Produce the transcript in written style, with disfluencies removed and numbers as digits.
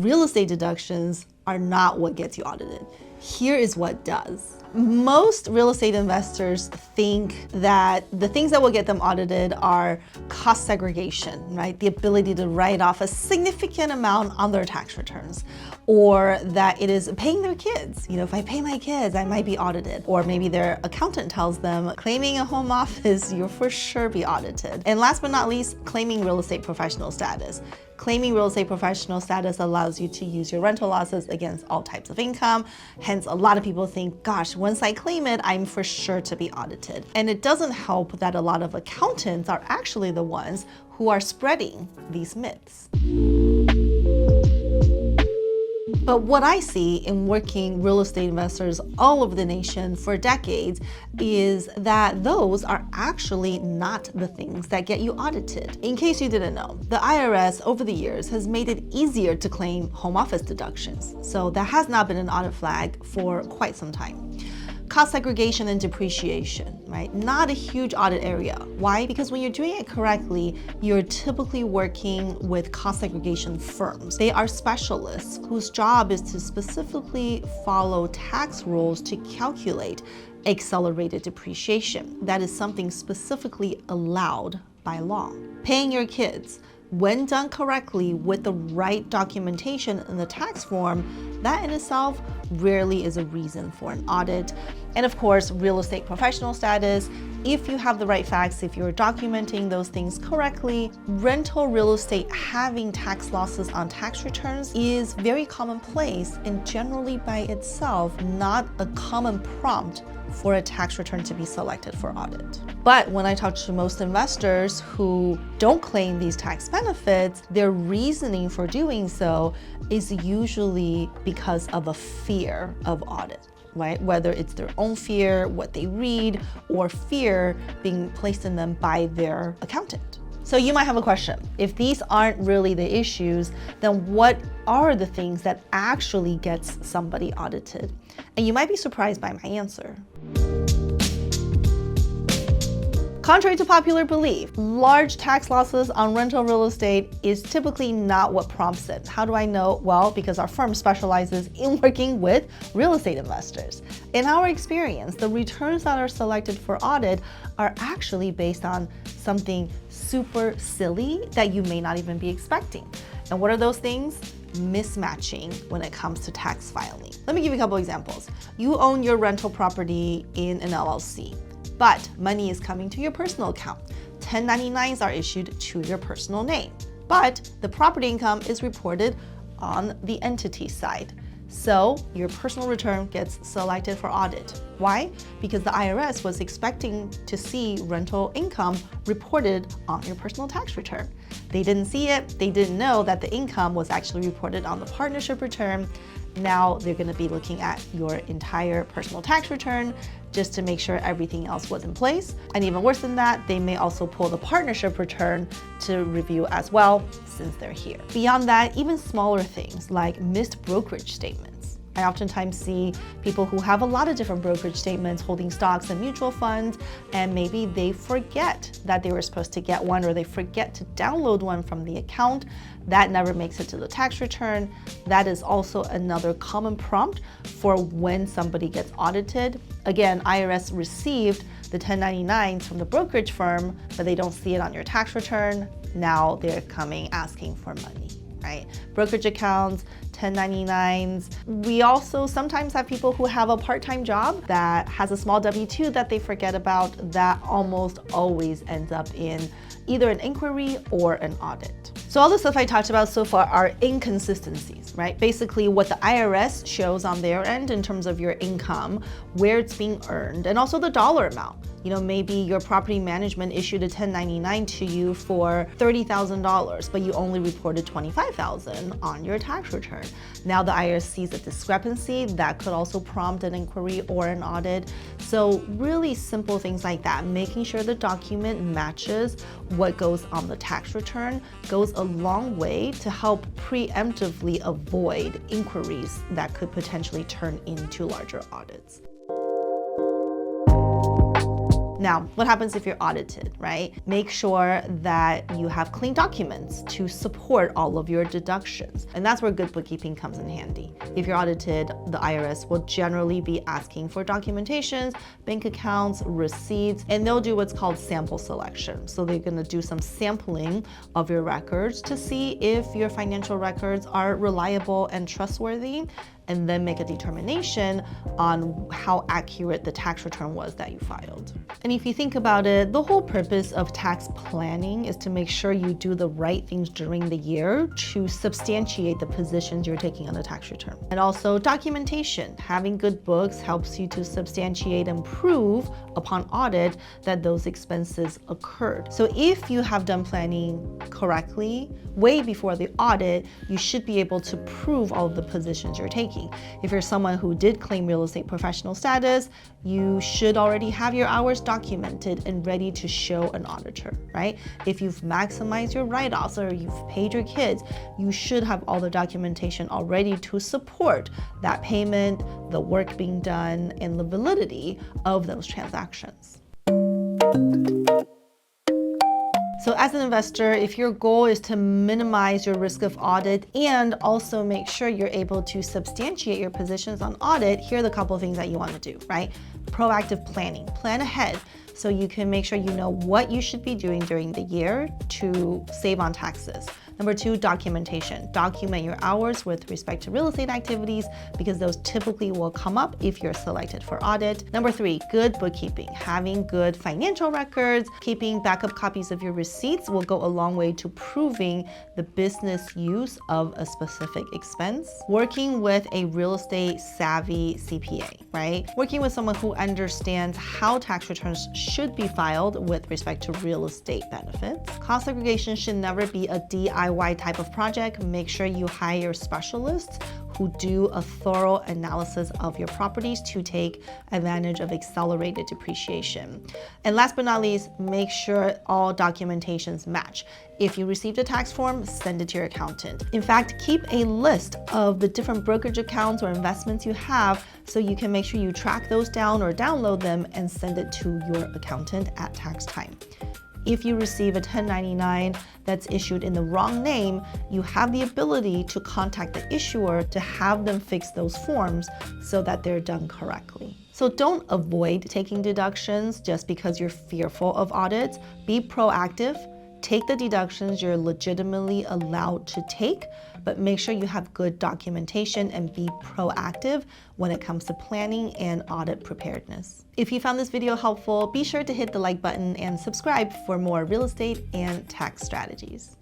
real estate deductions are not what gets you audited. Here is what does. Most real estate investors think that the things that will get them audited are cost segregation, right? The ability to write off a significant amount on their tax returns, or that it is paying their kids. If I pay my kids, I might be audited. Or maybe their accountant tells them, claiming a home office, you'll for sure be audited. And last but not least, claiming real estate professional status. Claiming real estate professional status allows you to use your rental losses against all types of income. Hence, a lot of people think, gosh, once I claim it, I'm for sure to be audited. And it doesn't help that a lot of accountants are actually the ones who are spreading these myths. But what I see in working real estate investors all over the nation for decades is that those are actually not the things that get you audited. In case you didn't know, the IRS over the years has made it easier to claim home office deductions. So that has not been an audit flag for quite some time. Cost segregation and depreciation, right? Not a huge audit area. Why? Because when you're doing it correctly, you're typically working with cost segregation firms. They are specialists whose job is to specifically follow tax rules to calculate accelerated depreciation. That is something specifically allowed by law. Paying your kids, when done correctly with the right documentation in the tax form, that in itself rarely is a reason for an audit. And of course, real estate professional status, if you have the right facts, if you're documenting those things correctly, rental real estate having tax losses on tax returns is very commonplace and generally by itself not a common prompt for a tax return to be selected for audit. But when I talk to most investors who don't claim these tax benefits, their reasoning for doing so is usually because of a fear of audit, right? Whether it's their own fear, what they read, or fear being placed in them by their accountant. So you might have a question. If these aren't really the issues, then what are the things that actually gets somebody audited? And you might be surprised by my answer. Contrary to popular belief, large tax losses on rental real estate is typically not what prompts it. How do I know? Well, because our firm specializes in working with real estate investors. In our experience, the returns that are selected for audit are actually based on something super silly that you may not even be expecting. And what are those things? Mismatching when it comes to tax filing. Let me give you a couple examples. You own your rental property in an LLC, but money is coming to your personal account. 1099s are issued to your personal name, but the property income is reported on the entity side. So your personal return gets selected for audit. Why? Because the IRS was expecting to see rental income reported on your personal tax return. They didn't see it. They didn't know that the income was actually reported on the partnership return. Now they're going to be looking at your entire personal tax return just to make sure everything else was in place. And even worse than that, they may also pull the partnership return to review as well, since they're here. Beyond that, even smaller things like missed brokerage statements. I oftentimes see people who have a lot of different brokerage statements holding stocks and mutual funds, and maybe they forget that they were supposed to get one, or they forget to download one from the account. That never makes it to the tax return. That is also another common prompt for when somebody gets audited. Again, IRS received the 1099s from the brokerage firm, but they don't see it on your tax return. Now they're coming asking for money, right? Brokerage accounts, 1099s. We also sometimes have people who have a part-time job that has a small W-2 that they forget about. That almost always ends up in either an inquiry or an audit. So all the stuff I talked about so far are inconsistencies, right? Basically what the IRS shows on their end in terms of your income, where it's being earned, and also the dollar amount. Maybe your property management issued a 1099 to you for $30,000, but you only reported $25,000 on your tax return. Now the IRS sees a discrepancy that could also prompt an inquiry or an audit. So really simple things like that, making sure the document matches what goes on the tax return goes a long way to help preemptively avoid inquiries that could potentially turn into larger audits. Now, what happens if you're audited, right? Make sure that you have clean documents to support all of your deductions. And that's where good bookkeeping comes in handy. If you're audited, the IRS will generally be asking for documentations, bank accounts, receipts, and they'll do what's called sample selection. So they're gonna do some sampling of your records to see if your financial records are reliable and trustworthy, and then make a determination on how accurate the tax return was that you filed. And if you think about it, the whole purpose of tax planning is to make sure you do the right things during the year to substantiate the positions you're taking on the tax return. And also documentation. Having good books helps you to substantiate and prove upon audit that those expenses occurred. So if you have done planning correctly, way before the audit, you should be able to prove all of the positions you're taking. If you're someone who did claim real estate professional status, you should already have your hours documented and ready to show an auditor, right? If you've maximized your write-offs or you've paid your kids, you should have all the documentation already to support that payment, the work being done, and the validity of those transactions. So as an investor, if your goal is to minimize your risk of audit and also make sure you're able to substantiate your positions on audit, here are the couple of things that you want to do, right? Proactive planning. Plan ahead so you can make sure you know what you should be doing during the year to save on taxes. Number 2, documentation. Document your hours with respect to real estate activities because those typically will come up if you're selected for audit. Number 3, good bookkeeping. Having good financial records, keeping backup copies of your receipts will go a long way to proving the business use of a specific expense. Working with a real estate savvy CPA, right? Working with someone who understands how tax returns should be filed with respect to real estate benefits. Cost segregation should never be a DIY type of project. Make sure you hire specialists who do a thorough analysis of your properties to take advantage of accelerated depreciation. And last but not least, make sure all documentations match. If you received a tax form, send it to your accountant. In fact, keep a list of the different brokerage accounts or investments you have so you can make sure you track those down or download them and send it to your accountant at tax time. If you receive a 1099 that's issued in the wrong name, you have the ability to contact the issuer to have them fix those forms so that they're done correctly. So don't avoid taking deductions just because you're fearful of audits. Be proactive. Take the deductions you're legitimately allowed to take, but make sure you have good documentation and be proactive when it comes to planning and audit preparedness. If you found this video helpful, be sure to hit the like button and subscribe for more real estate and tax strategies.